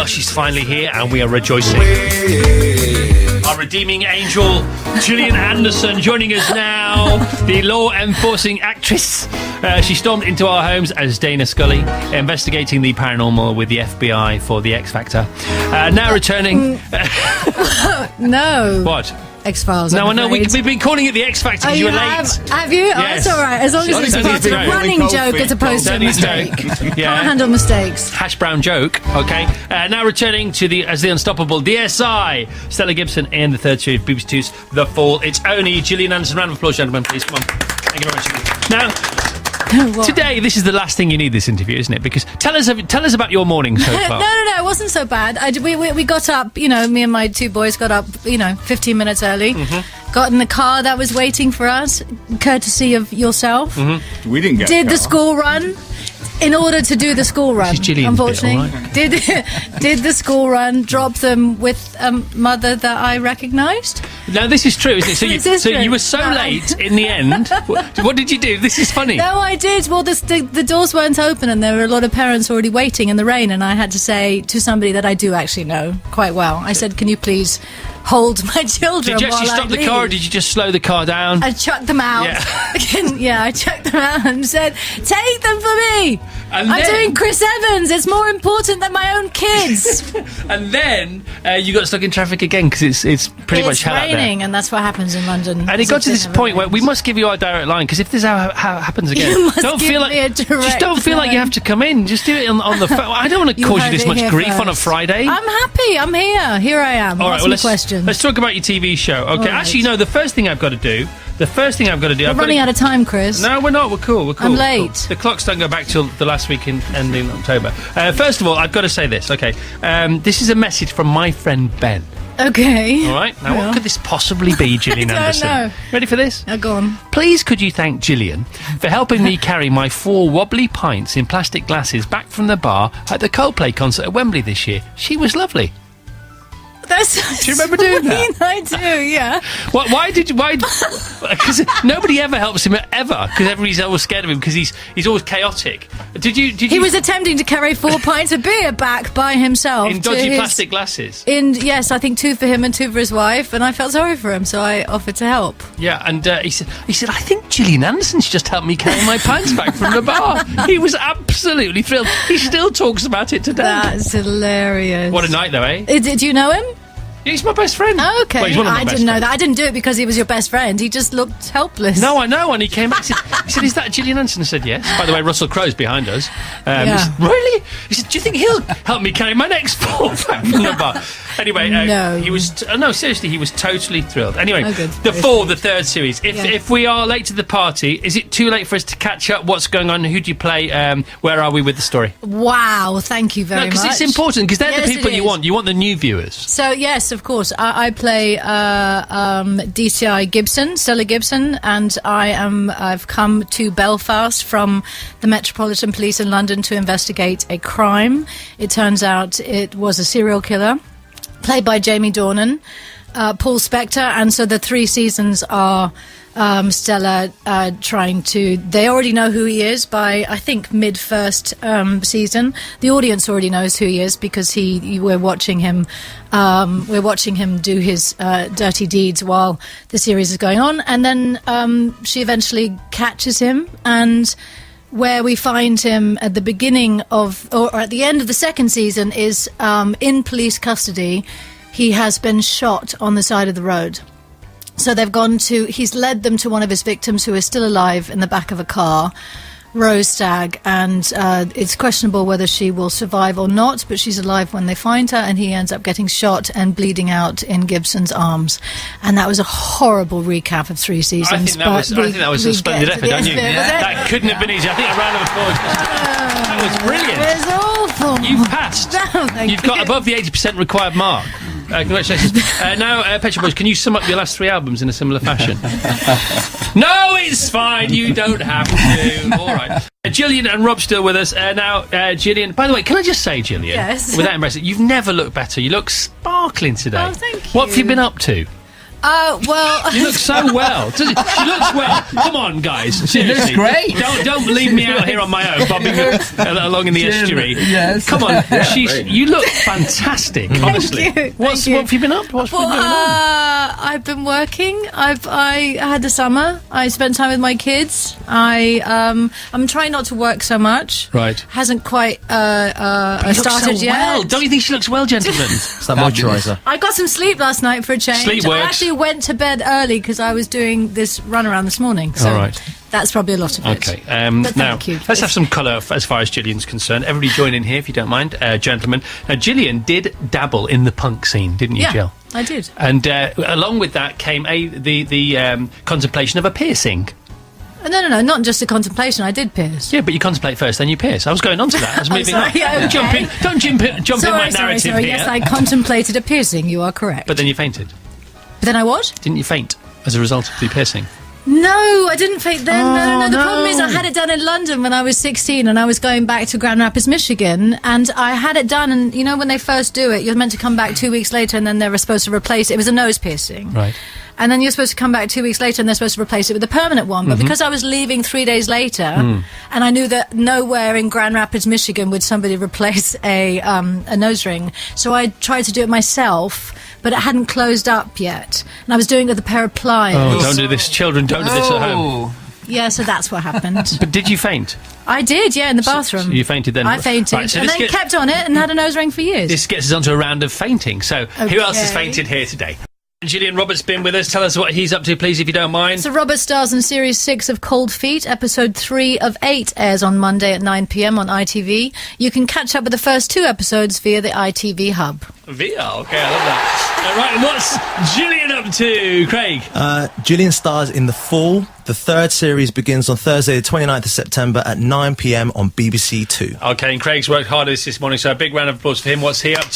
Well, she's finally here and we are rejoicing. Our redeeming angel, Gillian Anderson, joining us now, the law-enforcing actress. She stormed into our homes as Dana Scully, investigating the paranormal with the FBI for The X Factor. Now returning... No. What? X-Files. No, I know. We've been calling it The X Factor because you were late. Have you? Yes. Oh, it's all right. As long as it's part of a running joke as opposed to a mistake. Can't handle mistakes. Hash brown joke. Okay. Now returning to the unstoppable DSI, Stella Gibson in the third series, BBC Two's The Fall. It's only Gillian Anderson. Round of applause, gentlemen, please. Come on. Thank you very much. Now. Today, this is the last thing you need this interview, isn't it? Because tell us about your morning so far. No, it wasn't so bad. We got up, me and my two boys got up, 15 minutes early. Mm-hmm. Got in the car that was waiting for us, courtesy of yourself. Mm-hmm. We didn't get Did the school run. In order to do the school run, unfortunately, did the school run, drop them with a mother that I recognised. No, this is true, isn't it? So you were so late in the end. What did you do? This is funny. No, I did. Well, the doors weren't open, and there were a lot of parents already waiting in the rain. And I had to say to somebody that I do actually know quite well. I said, "Can you please hold my children?" Did you actually stop the car, or did you just slow the car down? I chucked them out. Yeah, I chucked them out and said, "Take them for me. I'm doing Chris Evans. It's more important than my own kids." And then you got stuck in traffic again because it's pretty much hell out there. It's raining, and that's what happens in London. And it got to this point where we must give you our direct line, because if this happens again, don't feel like you have to come in. Just do it on the phone. I don't want to cause you this much grief on a Friday. I'm happy. I'm here. Here I am. All right, well, questions. Let's talk about your TV show. Okay, actually, no. The first thing I've got to do. We're running out of time, Chris. No, we're not. We're cool. I'm late. Cool. The clocks don't go back till the last week ending October. First of all, I've got to say this. Okay, this is a message from my friend Ben. Okay. All right. Now, what could this possibly be, Gillian Anderson? I don't know. Ready for this? Go on. Please, could you thank Gillian for helping me carry my 4 wobbly pints in plastic glasses back from the bar at the Coldplay concert at Wembley this year? She was lovely. Do you remember doing that? I do, yeah. Why? Because nobody ever helps him ever, because everybody's always scared of him because he's always chaotic. Did you? He was attempting to carry 4 pints of beer back by himself in dodgy plastic glasses. Yes, I think 2 for him and 2 for his wife, and I felt sorry for him, so I offered to help. Yeah, and he said, I think Gillian Anderson's just helped me carry my pints back from the bar. He was absolutely thrilled. He still talks about it today. That's hilarious. What a night, though, eh? Did you know him? He's my best friend. Oh, okay. Well, he's one of my I didn't know that. I didn't do it because he was your best friend. He just looked helpless. No, I know. And he came back. He said, "Is that Gillian Anderson?" I said, "Yes." By the way, Russell Crowe's behind us. He said, "Really?" He said, "Do you think he'll help me carry my next 4 back from the bar?" Anyway, no. He was. No, seriously, he was totally thrilled. Anyway, The Fall, the third series. If we are late to the party, is it too late for us to catch up? What's going on? Who do you play? Where are we with the story? Wow, thank you very much. Because it's important, because they're the people you want. You want the new viewers. So yes, of course, I play DCI Gibson, Stella Gibson, and I've come to Belfast from the Metropolitan Police in London to investigate a crime. It turns out it was a serial killer, played by Jamie Dornan, Paul Spector, and so the 3 seasons are Stella trying to... They already know who he is by, I think, mid-first season. The audience already knows who he is because we're watching him do his dirty deeds while the series is going on. And then she eventually catches him, and where we find him at the beginning of... or at the end of the second season is in police custody. He has been shot on the side of the road. So he's led them to one of his victims who is still alive in the back of a car, Rose Stagg, and it's questionable whether she will survive or not, but she's alive when they find her, and he ends up getting shot and bleeding out in Gibson's arms. And that was a horrible recap of 3 seasons. I think that was a splendid effort, don't you? That couldn't have been easy. I think a round of applause. That was brilliant. It was awful. You've passed. You've got above the 80% required mark. Congratulations. Now, Pet Shop Boys, can you sum up your last 3 albums in a similar fashion? No, it's fine. You don't have to. All right. Gillian and Rob still with us. Now, Gillian, by the way, can I just say, Gillian, yes, without embarrassing, you've never looked better. You look sparkling today. Oh, thank you. What have you been up to? Well... You look so well. She looks well. Come on, guys. She looks Seriously. great. Don't leave me out here on my own, bobbing along in the estuary. Yes. Come on. You look fantastic, honestly. you. What have you been up? What's been going on? I've been working. I had the summer. I spent time with my kids. I'm trying not to work so much. Right. Hasn't quite You look started so yet. well. Don't you think she looks well, gentlemen? It's that moisturiser. I got some sleep last night for a change. Sleep I works. actually went to bed early because I was doing this run around this morning. So All right. that's probably a lot of it. Okay. But Now, thank you. let's have some colour as far as Gillian's concerned. Everybody join in here if you don't mind, gentlemen. Now, Gillian did dabble in the punk scene, didn't you, Yeah, Jill? I did. And along with that came the contemplation of a piercing. No, not just a contemplation. I did pierce. Yeah, but you contemplate first, then you pierce. I was going on to that. I was I'm moving sorry, on. yeah, okay. Don't jump in my narrative sorry. here. Yes, I contemplated a piercing. You are correct. But then you fainted. But then I what? Didn't you faint as a result of the piercing? No, I didn't faint then. No. The no. problem is I had it done in London when I was 16 and I was going back to Grand Rapids, Michigan, and I had it done, and you know when they first do it, you're meant to come back 2 weeks later and then they were supposed to replace it. It was a nose piercing. Right. And then you're supposed to come back 2 weeks later and they're supposed to replace it with a permanent one. But because I was leaving 3 days later and I knew that nowhere in Grand Rapids, Michigan would somebody replace a nose ring, so I tried to do it myself, but it hadn't closed up yet. And I was doing it with a pair of pliers. Oh, don't do this. Children, don't do this at home. Yeah, so that's what happened. But did you faint? I did, yeah, in the bathroom. So you fainted then? I fainted. Right, so and this then kept on it and had a nose ring for years. This gets us onto a round of fainting. So who else has Okay. fainted here today? Gillian Roberts been with us. Tell us what he's up to, please, if you don't mind. So Robert stars in Series 6 of Cold Feet. Episode 3 of 8 airs on Monday at 9 p.m. on ITV. You can catch up with the first 2 episodes via the ITV hub. VR, okay, I love that. Right, and what's Gillian up to, Craig? Gillian stars in The Fall. The 3rd series begins on Thursday, the 29th of September at 9 p.m. on BBC 2. Okay, and Craig's worked hardest this morning, so a big round of applause for him. What's he up to?